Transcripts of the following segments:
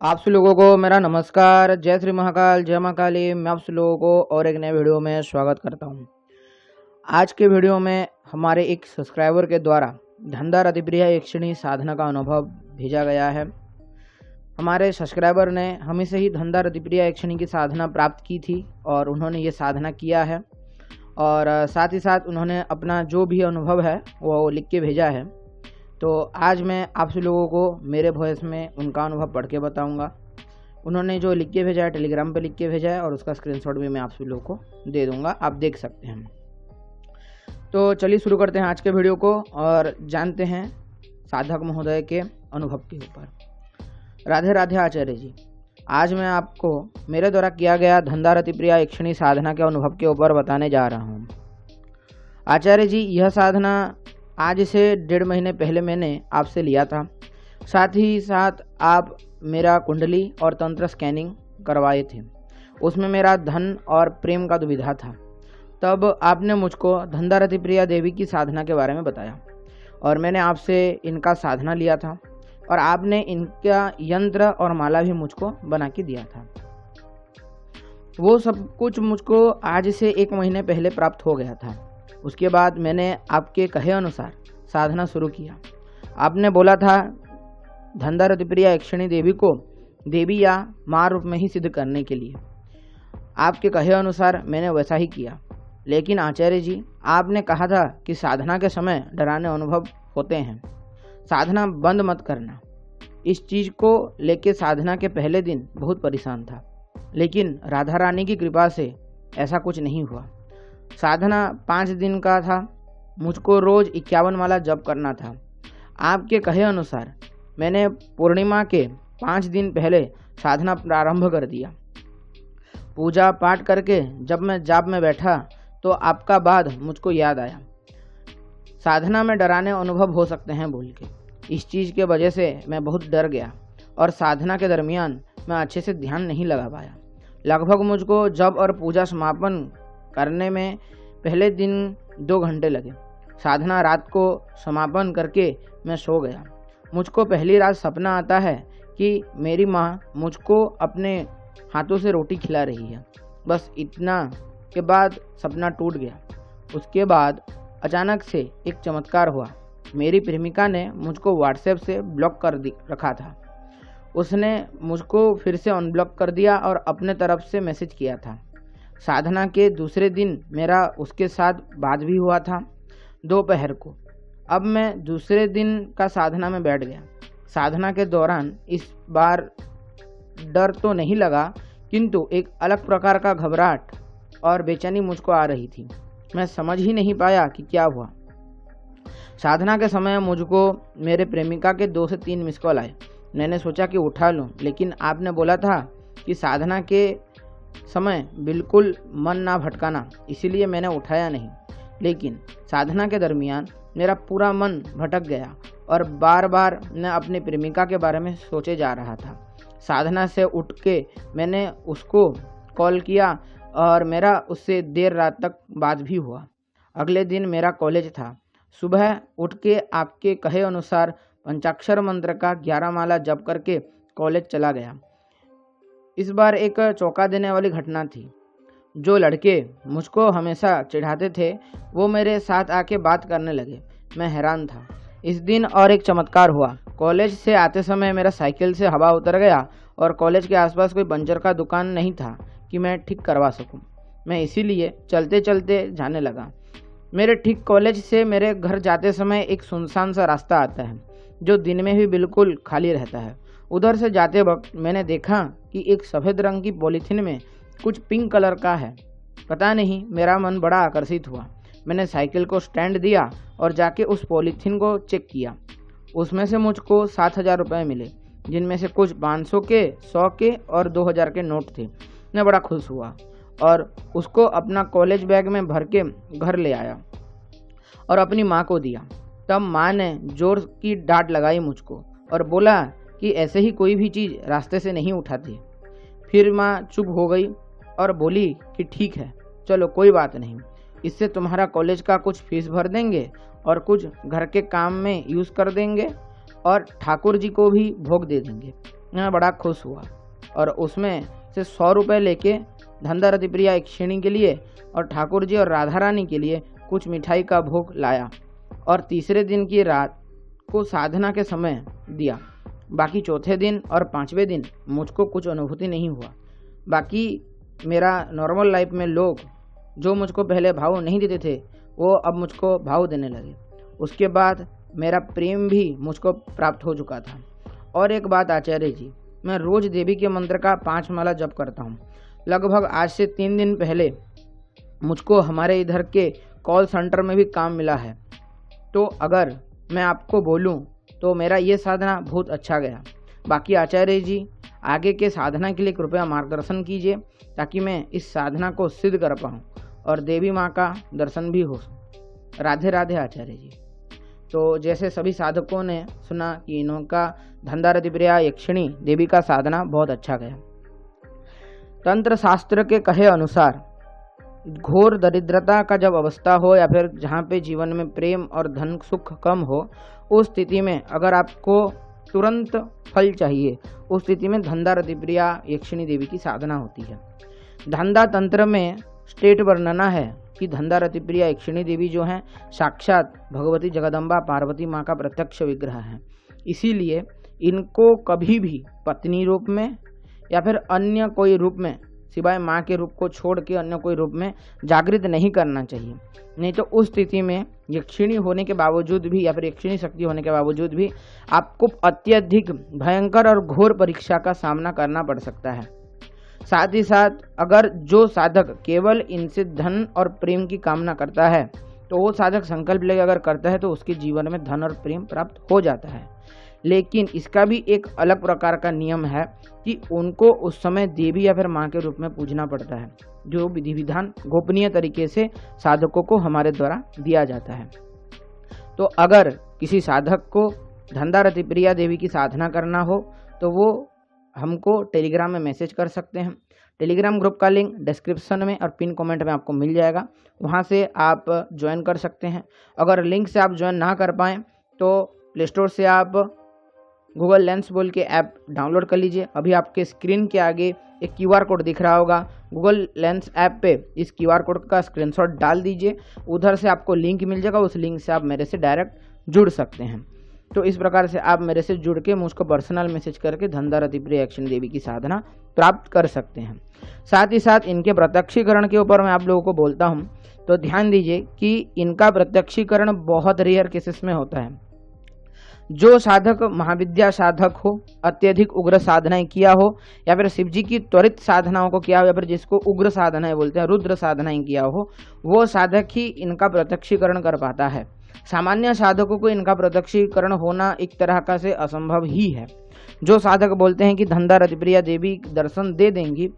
आप सब लोगों को मेरा नमस्कार। जय श्री महाकाल, जय माँ काली। मैं आप सब लोगों को और एक नए वीडियो में स्वागत करता हूँ। आज के वीडियो में हमारे एक सब्सक्राइबर के द्वारा धंधा रतिप्रिया यक्षिणी साधना का अनुभव भेजा गया है। हमारे सब्सक्राइबर ने हमें से ही धंधा रतिप्रिया यक्षिणी की साधना प्राप्त की थी और उन्होंने ये साधना किया है और साथ ही साथ उन्होंने अपना जो भी अनुभव है वो लिख के भेजा है। तो आज मैं आप सब लोगों को मेरे वॉइस में उनका अनुभव पढ़ के बताऊंगा। उन्होंने जो लिख के भेजा है टेलीग्राम पे लिख के भेजा है और उसका स्क्रीनशॉट भी मैं आप सब लोगों को दे दूंगा, आप देख सकते हैं। तो चलिए शुरू करते हैं आज के वीडियो को और जानते हैं साधक महोदय के अनुभव के ऊपर। राधे राधे आचार्य जी। आज मैं आपको मेरे द्वारा किया गया धंधा रतिप्रिया यक्षिणी साधना के अनुभव के ऊपर बताने जा रहा हूँ। आचार्य जी, यह साधना आज से 1.5 महीने पहले मैंने आपसे लिया था। साथ ही साथ आप मेरा कुंडली और तंत्र स्कैनिंग करवाए थे। उसमें मेरा धन और प्रेम का दुविधा था। तब आपने मुझको धंधा रतिप्रिया देवी की साधना के बारे में बताया और मैंने आपसे इनका साधना लिया था और आपने इनका यंत्र और माला भी मुझको बना के दिया था। वो सब कुछ मुझको आज से 1 महीने पहले प्राप्त हो गया था। उसके बाद मैंने आपके कहे अनुसार साधना शुरू किया। आपने बोला था धंधा रतिप्रिया यक्षिणी देवी को देवी या माँ रूप में ही सिद्ध करने के लिए। आपके कहे अनुसार मैंने वैसा ही किया। लेकिन आचार्य जी, आपने कहा था कि साधना के समय डराने अनुभव होते हैं, साधना बंद मत करना। इस चीज़ को लेके साधना के पहले दिन बहुत परेशान था, लेकिन राधा रानी की कृपा से ऐसा कुछ नहीं हुआ। साधना 5 दिन का था। मुझको रोज 51 माला जप करना था। आपके कहे अनुसार मैंने पूर्णिमा के 5 दिन पहले साधना प्रारंभ कर दिया। पूजा पाठ करके जब मैं जाप में बैठा तो आपका बाद मुझको याद आया। साधना में डराने अनुभव हो सकते हैं बोल के, इस चीज़ के वजह से मैं बहुत डर गया और साधना के दरमियान मैं अच्छे से ध्यान नहीं लगा पाया। लगभग मुझको जप और पूजा समापन करने में पहले दिन 2 घंटे लगे। साधना रात को समापन करके मैं सो गया। मुझको पहली रात सपना आता है कि मेरी माँ मुझको अपने हाथों से रोटी खिला रही है। बस इतना के बाद सपना टूट गया। उसके बाद अचानक से एक चमत्कार हुआ। मेरी प्रेमिका ने मुझको व्हाट्सएप से ब्लॉक कर रखा था। उसने मुझको फिर से अनब्लॉक कर दिया और अपने तरफ से मैसेज किया था। साधना के दूसरे दिन मेरा उसके साथ बात भी हुआ था दोपहर को। अब मैं दूसरे दिन का साधना में बैठ गया। साधना के दौरान इस बार डर तो नहीं लगा, किंतु एक अलग प्रकार का घबराहट और बेचैनी मुझको आ रही थी। मैं समझ ही नहीं पाया कि क्या हुआ। साधना के समय मुझको मेरे प्रेमिका के 2 से 3 मिस कॉल आए। मैंने सोचा कि उठा लूं, लेकिन आपने बोला था कि साधना के समय बिल्कुल मन ना भटकाना, इसीलिए मैंने उठाया नहीं। लेकिन साधना के दरमियान मेरा पूरा मन भटक गया और बार बार मैं अपनी प्रेमिका के बारे में सोचे जा रहा था। साधना से उठ के मैंने उसको कॉल किया और मेरा उससे देर रात तक बात भी हुआ। अगले दिन मेरा कॉलेज था। सुबह उठ के आपके कहे अनुसार पंचाक्षर मंत्र का 11 माला जप करके कॉलेज चला गया। इस बार एक चौंका देने वाली घटना थी। जो लड़के मुझको हमेशा चिढ़ाते थे वो मेरे साथ आके बात करने लगे। मैं हैरान था। इस दिन और एक चमत्कार हुआ। कॉलेज से आते समय मेरा साइकिल से हवा उतर गया और कॉलेज के आसपास कोई पंचर का दुकान नहीं था कि मैं ठीक करवा सकूं। मैं इसीलिए चलते चलते जाने लगा। मेरे ठीक कॉलेज से मेरे घर जाते समय एक सुनसान सा रास्ता आता है जो दिन में भी बिल्कुल खाली रहता है। उधर से जाते वक्त मैंने देखा कि एक सफ़ेद रंग की पॉलीथीन में कुछ पिंक कलर का है। पता नहीं, मेरा मन बड़ा आकर्षित हुआ। मैंने साइकिल को स्टैंड दिया और जाके उस पॉलीथीन को चेक किया। उसमें से मुझको 7,000 रुपये मिले, जिनमें से कुछ 500 के, 100 के और 2,000 के नोट थे। मैं बड़ा खुश हुआ और उसको अपना कॉलेज बैग में भर के घर ले आया और अपनी माँ को दिया। तब माँ ने जोर की डांट लगाई मुझको और बोला कि ऐसे ही कोई भी चीज़ रास्ते से नहीं उठाती। फिर माँ चुप हो गई और बोली कि ठीक है, चलो कोई बात नहीं, इससे तुम्हारा कॉलेज का कुछ फीस भर देंगे और कुछ घर के काम में यूज़ कर देंगे और ठाकुर जी को भी भोग दे देंगे। मैं बड़ा खुश हुआ और उसमें से 100 रुपये लेके धंधा रति प्रिया यक्षिणी के लिए और ठाकुर जी और राधा रानी के लिए कुछ मिठाई का भोग लाया और तीसरे दिन की रात को साधना के समय दिया। बाकी चौथे दिन और 5वें दिन मुझको कुछ अनुभूति नहीं हुआ। बाकी मेरा नॉर्मल लाइफ में लोग जो मुझको पहले भाव नहीं देते थे वो अब मुझको भाव देने लगे। उसके बाद मेरा प्रेम भी मुझको प्राप्त हो चुका था। और एक बात आचार्य जी, मैं रोज देवी के मंत्र का 5 माला जप करता हूँ। लगभग आज से 3 दिन पहले मुझको हमारे इधर के कॉल सेंटर में भी काम मिला है। तो अगर मैं आपको बोलूं तो मेरा ये साधना बहुत अच्छा गया। बाकी आचार्य जी आगे के साधना के लिए कृपया मार्गदर्शन कीजिए ताकि मैं इस साधना को सिद्ध कर पाऊँ और देवी माँ का दर्शन भी हो। राधे राधे आचार्य जी। तो जैसे सभी साधकों ने सुना कि इनका धंधा रति प्रिया यक्षिणी देवी का साधना बहुत अच्छा गया। तंत्र शास्त्र के कहे अनुसार घोर दरिद्रता का जब अवस्था हो या फिर जहाँ पे जीवन में प्रेम और धन सुख कम हो, उस स्थिति में अगर आपको तुरंत फल चाहिए, उस स्थिति में धंधा रति प्रिया यक्षिणी देवी की साधना होती है। धंधा तंत्र में स्टेट वर्णना है कि धंधा रति प्रिया यक्षिणी देवी जो हैं साक्षात भगवती जगदम्बा पार्वती माँ का प्रत्यक्ष विग्रह है। इसीलिए इनको कभी भी पत्नी रूप में या फिर अन्य कोई रूप में सिवाय माँ के रूप को छोड़ के अन्य कोई रूप में जागृत नहीं करना चाहिए। नहीं तो उस स्थिति में यक्षिणी होने के बावजूद भी या फिर यक्षिणी शक्ति होने के बावजूद भी आपको अत्यधिक भयंकर और घोर परीक्षा का सामना करना पड़ सकता है। साथ ही साथ अगर जो साधक केवल इनसे धन और प्रेम की कामना करता है तो वो साधक संकल्प लेकर अगर करता है तो उसके जीवन में धन और प्रेम प्राप्त हो जाता है। लेकिन इसका भी एक अलग प्रकार का नियम है कि उनको उस समय देवी या फिर माँ के रूप में पूजना पड़ता है, जो विधि विधान गोपनीय तरीके से साधकों को हमारे द्वारा दिया जाता है। तो अगर किसी साधक को धंधा रति प्रिया देवी की साधना करना हो तो वो हमको टेलीग्राम में मैसेज कर सकते हैं। टेलीग्राम ग्रुप का लिंक डिस्क्रिप्शन में और पिन कमेंट में आपको मिल जाएगा, वहाँ से आप ज्वाइन कर सकते हैं। अगर लिंक से आप ज्वाइन ना कर पाएँ तो प्ले स्टोर से आप गूगल लेंस बोल के ऐप डाउनलोड कर लीजिए। अभी आपके स्क्रीन के आगे एक QR कोड दिख रहा होगा, गूगल लेंस ऐप पे इस QR कोड का स्क्रीनशॉट डाल दीजिए, उधर से आपको लिंक मिल जाएगा। उस लिंक से आप मेरे से डायरेक्ट जुड़ सकते हैं। तो इस प्रकार से आप मेरे से जुड़ के मुझको पर्सनल मैसेज करके धंधा रति प्रिया यक्षिणी देवी की साधना प्राप्त कर सकते हैं। साथ ही साथ इनके प्रत्यक्षीकरण के ऊपर मैं आप लोगों को बोलता हूँ तो ध्यान दीजिए कि इनका प्रत्यक्षीकरण बहुत रेयर केसेस में होता है। जो साधक महाविद्या साधक हो, अत्यधिक उग्र साधनाएं किया हो या फिर शिव जी की त्वरित साधनाओं को किया हो या फिर जिसको उग्र साधनाएं बोलते हैं, रुद्र साधनाएं किया हो, वो साधक ही इनका प्रत्यक्षीकरण कर पाता है। सामान्य साधकों को इनका प्रत्यक्षीकरण होना एक तरह का से असंभव ही है। जो साधक बोलते हैं कि धंधा रति प्रिया देवी दर्शन दे देंगी,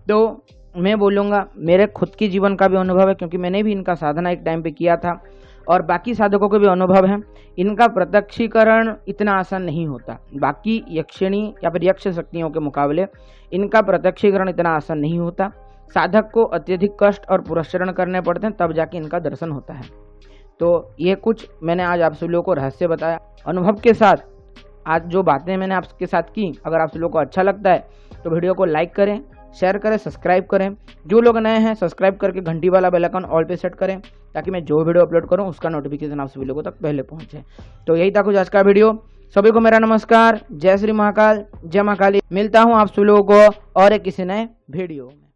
तो मैं बोलूँगा मेरे खुद की जीवन का भी अनुभव है, क्योंकि मैंने भी इनका साधना एक टाइम पे किया था और बाकी साधकों के भी अनुभव है। इनका प्रत्यक्षीकरण इतना आसान नहीं होता। बाकी यक्षिणी या फिर यक्ष शक्तियों के मुकाबले इनका प्रत्यक्षीकरण इतना आसान नहीं होता। साधक को अत्यधिक कष्ट और पुरस्चरण करने पड़ते हैं, तब जाके इनका दर्शन होता है। तो ये कुछ मैंने आज आप सभी लोगों को रहस्य बताया अनुभव के साथ। आज जो बातें मैंने आपके साथ की, अगर आप सभी लोगों को अच्छा लगता है तो वीडियो को लाइक करें, शेयर करें, सब्सक्राइब करें। जो लोग नए हैं सब्सक्राइब करके घंटी वाला बेल आइकन ऑल पे सेट करें ताकि मैं जो वीडियो अपलोड करूं उसका नोटिफिकेशन आप सभी लोगों तक पहले पहुंचे। तो यही था कुछ आज का वीडियो। सभी को मेरा नमस्कार। जय श्री महाकाल, जय मां काली। मिलता हूं आप सभी लोगों को और एक किसी नए वीडियो में।